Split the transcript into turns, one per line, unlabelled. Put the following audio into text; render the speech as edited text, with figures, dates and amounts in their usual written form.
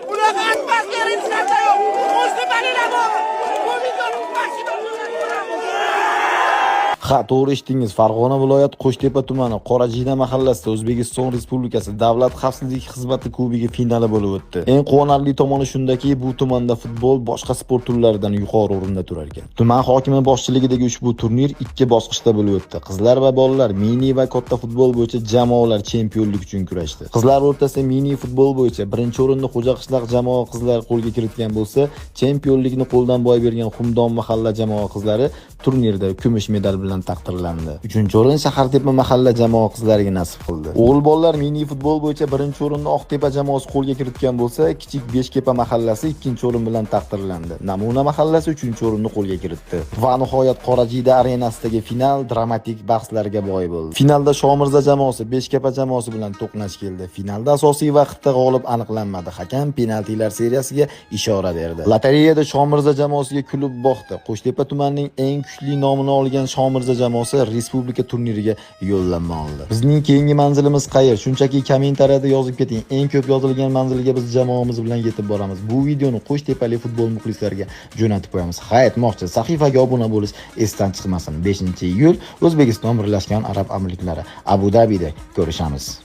Bunaqa atmosfera hech narsa yo'q. Qo'shnilarga bor. Bu videoni maksimum
Ha, to'g'ri eshitdingiz. Farg'ona viloyati Qo'shtepa tumani Qorajiyna mahallasida O'zbekiston Respublikasi Davlat xavfsizlik xizmati kubogi finali bo'lib o'tdi. Eng quvonarli tomoni shundaki, bu tumanda futbol boshqa sport turlaridan yuqori o'rinda turar ekan. Tuman hokimi boshchiligidagi ushbu turnir 2 bosqichda bo'lib o'tdi. Qizlar va bolalar mini va katta futbol bo'yicha jamoalar chempionlik uchun kurashdi. Qizlar o'rtasida mini futbol bo'yicha birinchi o'rinni Xo'jaqishloq jamoa qizlari qo'lga kiritgan bo'lsa, chempionlikni qo'ldan boy bergan Xumdon mahalla jamoa qizlari turnirda kumush medal bilan taqdirlandi. 3-o'rin Shahartepa mahalla jamoa qizlariga nasib qildi. O'g'il bolalar mini futbol bo'yicha birinchi o'rinni Oqtepa jamoasi qo'lga kiritgan bo'lsa, Kichik Beshkepa mahallasi ikkinchi o'rin bilan taqdirlandi. Namuna mahallasi 3-o'rinni qo'lga kiritdi. Va nihoyat Qorajiyda arenasidagi final dramatik bahslarga boy bo'ldi. Finalda Shomirza jamoasi Beshkepa jamoasi bilan to'qnash keldi. Finalda asosiy vaqtda g'olib aniqlanmadi. Hakam penaltilar seriyasiga ishora berdi. Lotereyada Shomirza jamoasiga kulib boqdi. Qo'shtepa tumanining eng kuchli nomini olgan Shomirza jamoasi respublika turniriga yo'llanma oldi. Bizning keyingi manzilimiz qayer? Shunchaki kommentariyada yozib keting. Eng ko'p yozilgan manzilga biz jamoamiz bilan yetib boramiz. Bu videoni Qo'shtepalik futbol muxlislariga jo'natib qo'yamiz. Ha, aytmoqchi, sahifaga obuna bo'lish esdan chiqmasin. 5-iyul O'zbekiston Birlashgan Arab Amirliklari Abu Dabida ko'rishamiz.